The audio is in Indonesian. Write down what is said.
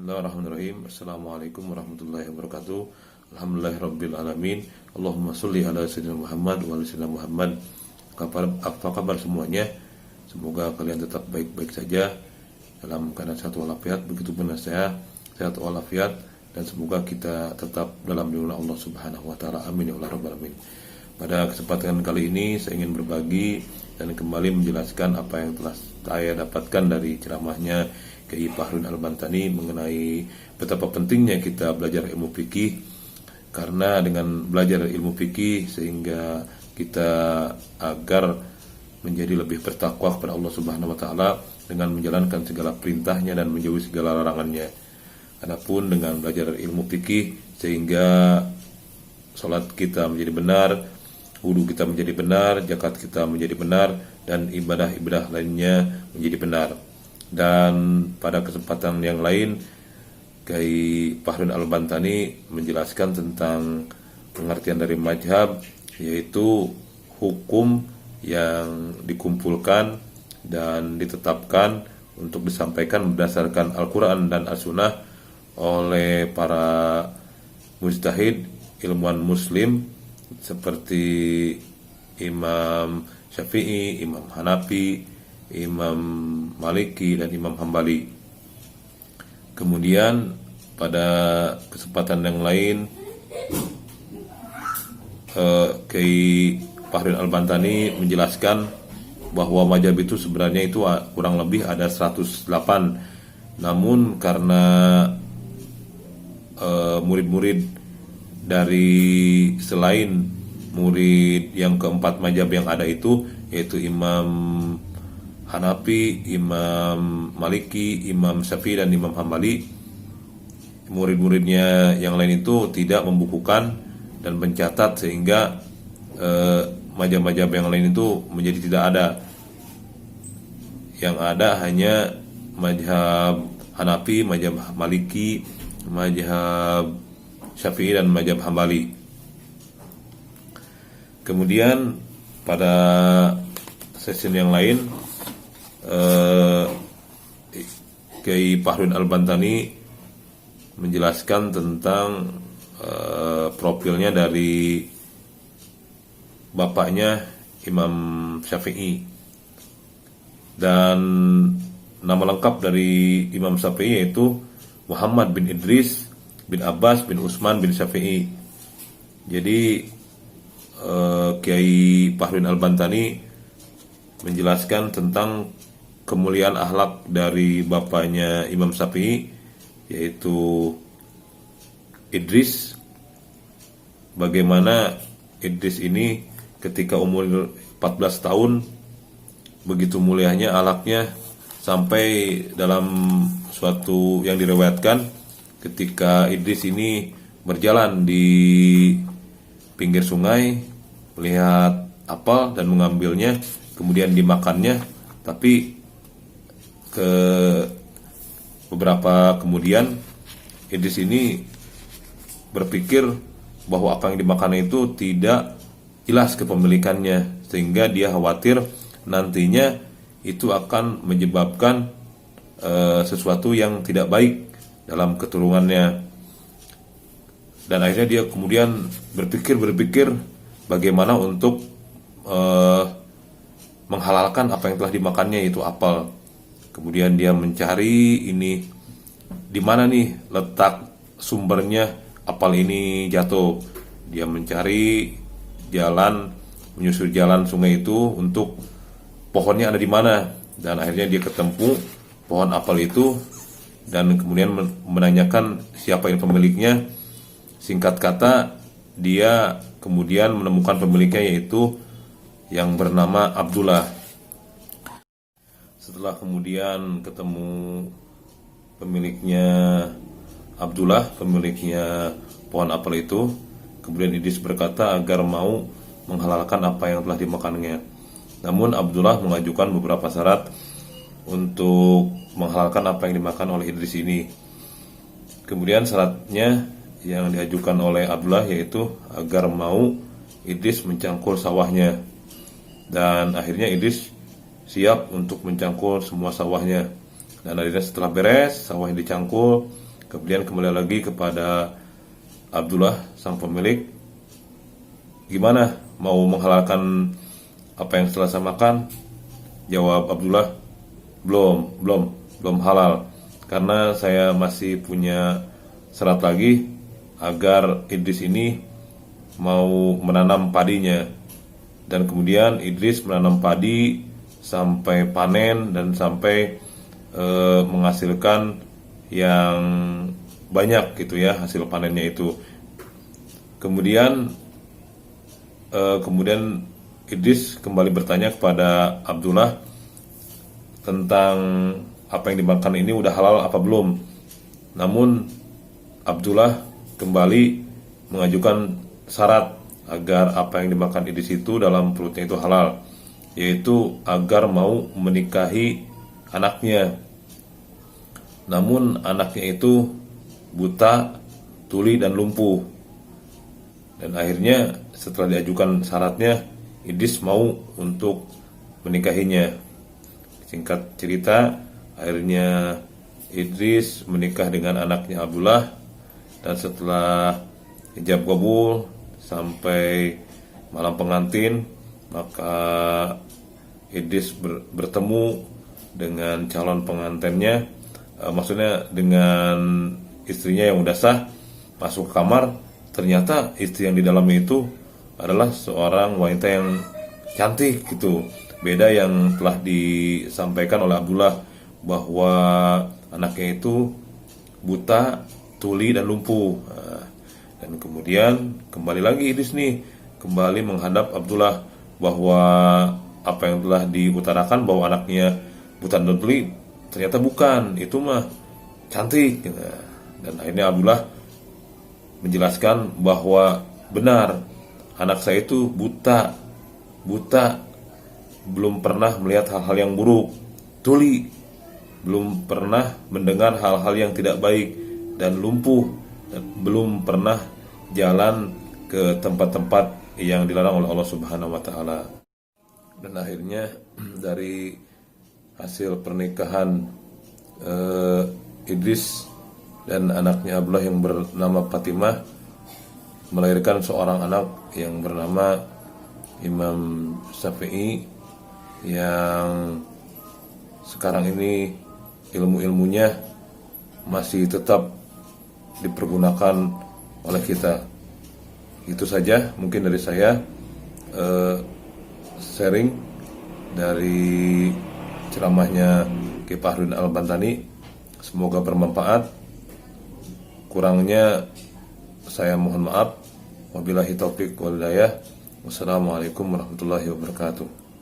Bismillahirrahmanirrahim. Assalamualaikum warahmatullahi wabarakatuh. Alhamdulillahirabbil alamin. Allahumma sholli ala sayyidina Muhammad wa ala sayyidina Muhammad. Apa kabar semuanya? Semoga kalian tetap baik-baik saja dalam keadaan sehat walafiat. Begitu pun saya sehat walafiat, dan semoga kita tetap dalam lindungan Allah Subhanahu wa taala. Amin ya Allah rabbal alamin. Pada kesempatan kali ini saya ingin berbagi dan kembali menjelaskan apa yang telah saya dapatkan dari ceramahnya Kiai Fahrudin Al-Bantani mengenai betapa pentingnya kita belajar ilmu fikih, karena dengan belajar ilmu fikih sehingga kita agar menjadi lebih bertakwa kepada Allah Subhanahu wa taala dengan menjalankan segala perintahnya dan menjauhi segala larangannya. Adapun dengan belajar ilmu fikih sehingga salat kita menjadi benar, wudu kita menjadi benar, zakat kita menjadi benar, dan ibadah-ibadah lainnya menjadi benar. Dan pada kesempatan yang lain Kiai Fahrudin Al-Bantani menjelaskan tentang pengertian dari mazhab, yaitu hukum yang dikumpulkan dan ditetapkan untuk disampaikan berdasarkan Al-Quran dan As-Sunnah oleh para mujtahid ilmuwan muslim seperti Imam Syafi'i, Imam Hanafi, Imam Maliki, dan Imam Hambali. Kemudian pada kesempatan yang lain Kiai Fahrudin Al-Bantani menjelaskan bahwa mazhab itu sebenarnya itu kurang lebih ada 108. Namun karena murid-murid dari selain murid yang keempat mazhab yang ada itu, yaitu Imam Hanafi, Imam Maliki, Imam Syafi'i, dan Imam Hambali, murid-muridnya yang lain itu tidak membukukan dan mencatat, sehingga mazhab-mazhab yang lain itu menjadi tidak ada. Yang ada hanya mazhab Hanafi, mazhab Maliki, mazhab Syafi'i, dan mazhab Hambali. Kemudian pada sesi yang lain Kiai Fahrudin Al-Bantani menjelaskan tentang profilnya dari bapaknya Imam Syafi'i, dan nama lengkap dari Imam Syafi'i yaitu Muhammad bin Idris bin Abbas bin Utsman bin Syafi'i. Jadi Kiai Fahrudin Al-Bantani menjelaskan tentang kemuliaan akhlak dari bapaknya Imam Syafi'i, yaitu Idris. Bagaimana Idris ini ketika umur 14 tahun begitu mulianya akhlaknya, sampai dalam suatu yang diriwayatkan ketika Idris ini berjalan di pinggir sungai melihat apel dan mengambilnya, kemudian dimakannya, tapi ke beberapa kemudian Idris ini berpikir bahwa apa yang dimakannya itu tidak jelas kepemilikannya, sehingga dia khawatir nantinya itu akan menyebabkan sesuatu yang tidak baik dalam keturunannya. Dan akhirnya dia kemudian berpikir bagaimana untuk menghalalkan apa yang telah dimakannya, yaitu apel. Kemudian dia mencari ini di mana nih letak sumbernya apel ini jatuh. Dia mencari jalan, menyusuri jalan sungai itu untuk pohonnya ada di mana, dan akhirnya dia ketemu pohon apel itu, dan kemudian menanyakan siapa yang pemiliknya. Singkat kata, dia kemudian menemukan pemiliknya, yaitu yang bernama Abdullah. Setelah kemudian ketemu pemiliknya Abdullah, pemiliknya pohon apel itu, kemudian Idris berkata agar mau menghalalkan apa yang telah dimakannya. Namun Abdullah mengajukan beberapa syarat untuk menghalalkan apa yang dimakan oleh Idris ini. Kemudian syaratnya yang diajukan oleh Abdullah yaitu agar mau Idris mencangkul sawahnya. Dan akhirnya Idris siap untuk mencangkul semua sawahnya. Dan akhirnya setelah beres sawah yang dicangkul, Kemudian kembali lagi kepada Abdullah sang pemilik, gimana mau menghalalkan apa yang setelah saya makan? Jawab Abdullah, belum halal, karena saya masih punya syarat lagi agar Idris ini mau menanam padinya. Dan kemudian Idris menanam padi sampai panen dan sampai menghasilkan yang banyak gitu ya, hasil panennya itu. Kemudian Idris kembali bertanya kepada Abdullah tentang apa yang dimakan ini udah halal apa belum. Namun Abdullah kembali mengajukan syarat agar apa yang dimakan Idris itu dalam perutnya itu halal, yaitu agar mau menikahi anaknya. Namun anaknya itu buta, tuli, dan lumpuh. Dan akhirnya setelah diajukan syaratnya, Idris mau untuk menikahinya. Singkat cerita, akhirnya Idris menikah dengan anaknya Abdullah. Dan setelah ijab kabul sampai malam pengantin, maka Idris bertemu dengan calon pengantinnya, maksudnya dengan istrinya yang udah sah. Masuk ke kamar, ternyata istri yang di dalamnya itu adalah seorang wanita yang cantik gitu. Beda yang telah disampaikan oleh Abdullah bahwa anaknya itu buta, tuli, dan lumpuh. Dan kemudian kembali lagi Idris nih kembali menghadap Abdullah bahwa apa yang telah diutarakan bahwa anaknya buta dan tuli ternyata bukan, itu mah cantik. Dan akhirnya Abdullah menjelaskan bahwa benar, anak saya itu buta, belum pernah melihat hal-hal yang buruk, tuli, belum pernah mendengar hal-hal yang tidak baik, dan lumpuh, dan belum pernah jalan ke tempat-tempat yang dilarang oleh Allah Subhanahu wa taala. Dan akhirnya dari hasil pernikahan Idris dan anaknya Abdullah yang bernama Fatimah melahirkan seorang anak yang bernama Imam Syafi'i, yang sekarang ini ilmu-ilmunya masih tetap dipergunakan oleh kita. Itu saja mungkin dari saya, sharing dari ceramahnya Kiai Fahrudin Al-Bantani. Semoga bermanfaat. Kurangnya saya mohon maaf. Wabillahi taufiq wal hidayah. Wassalamualaikum warahmatullahi wabarakatuh.